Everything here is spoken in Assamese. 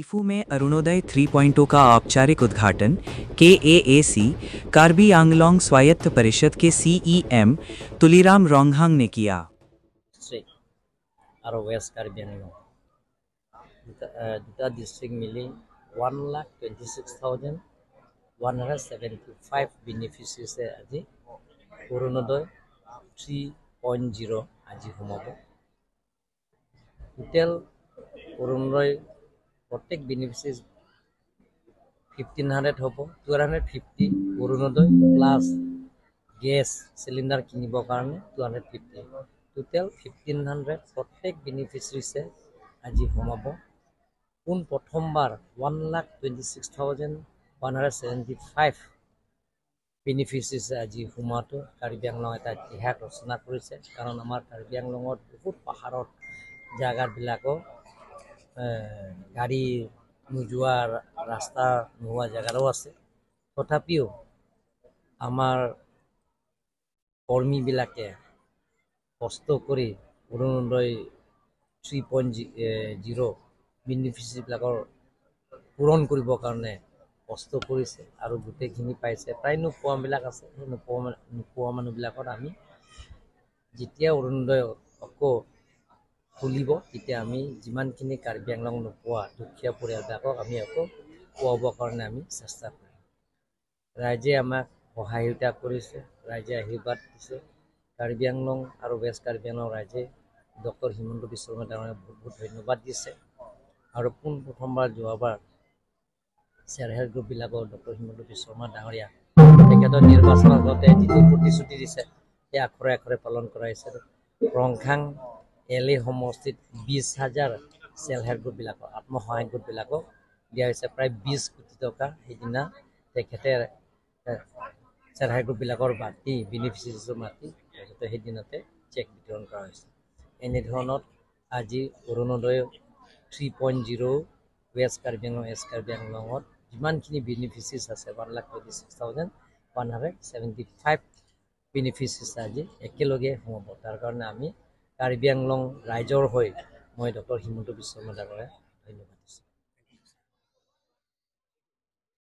रीफू में अरुणोदय 3.0 का औपचारिक उद्घाटन KAAC कार्बी आंगलोंग स्वायत्त परिषद के CEM तुलीराम रोंगहांग ने किया। वेस्ट कार्बी आंगलों দুটা ডিস্ট্রিক্ট মিলি 1,26,175 বেনিফিচিয়াৰিছে আজি অৰুণোদয় 3.0 আজি সোমাব। টোটেল অৰুণোদয় প্ৰত্যেক বেনিফিচিয়াৰি 1,500 হ'ব। 250 অৰুণোদয় প্লাছ গেছ চিলিণ্ডাৰ কিনিবৰ কাৰণে 250 টোটেল 1,500 প্ৰত্যেক বেনিফিচিয়াৰিছে আজি সোমাব। কোন প্ৰথমবাৰ 1,26,175 বেনিফিচিয়াৰিছে আজি সোমাটো কাৰ্বি আংলং এটা ইতিহাস ৰচনা কৰিছে। কাৰণ আমাৰ কাৰ্বি আংলঙত বহুত পাহাৰত জাগাবিলাকো গাড়ী নোযোৱা ৰাস্তা নোহোৱা জেগাও আছে। তথাপিও আমাৰ কৰ্মীবিলাকে কষ্ট কৰি অৰুণোদয় 3.0 বেনিফিচিয়াৰিবিলাকৰ পূৰণ কৰিবৰ কাৰণে কষ্ট কৰিছে আৰু গোটেইখিনি পাইছে। প্ৰায় নোপোৱাবিলাক আছে, সেই নোপোৱা মানুহবিলাকত আমি যেতিয়া অৰুণোদয় আকৌ খুলিব তেতিয়া আমি যিমানখিনি কাৰ্বি আংলং নোপোৱা দুখীয়া পৰিয়ালবিলাকক আমি আকৌ খুৱাবৰ কাৰণে আমি চেষ্টা কৰিম। ৰাইজে আমাক সহায়তা কৰিছে, ৰাইজে আশীৰ্বাদ দিছে। কাৰ্বি আংলং আৰু ৱেষ্ট কাৰ্বি আংলং ৰাইজে ডক্টৰ হিমন্ত বিশ্ব শৰ্মা ডাঙৰীয়াক বহুত বহুত ধন্যবাদ দিছে। আৰু প্ৰথমবাৰ যোৱাবাৰ self help গ্ৰুপবিলাকৰ doctor Himanta Biswa Sarma ডাঙৰীয়া তেখেতৰ নিৰ্বাচনৰ আগতে যিটো প্ৰতিশ্ৰুতি দিছে সেই আখৰে আখৰে পালন কৰাইছে। ৰংখাং LA সমষ্টিত 20,000 চেল্ফ হেল্প গ্ৰুপবিলাকক আত্মসহায়ক গোটবিলাকক দিয়া হৈছে প্ৰায় 20 কোটি টকা। সেইদিনা তেখেতে চেল্ফ হেল্প গ্ৰুপবিলাকৰ মাটি বেনিফিচিয়াৰিজৰ মাটি তেখেতে সেইদিনতে চেক বিতৰণ কৰা হৈছে। এনেধৰণত আজি অৰুণোদয় 3.0 ৱেষ্ট কাৰ্বি আংলং এষ্ট কাৰ্বি আংলঙত যিমানখিনি বেনিফিচিয়াৰিজ আছে 1,26,175 বেনিফিচিয়াৰিজ আজি একেলগে সোমাব। তাৰ কাৰণে আমি কাৰ্বি আংলং ৰাইজৰ হৈ মই ডক্টৰ হিমন্ত বিশ্ব শৰ্মা ডাঙৰীয়াক ধন্যবাদ।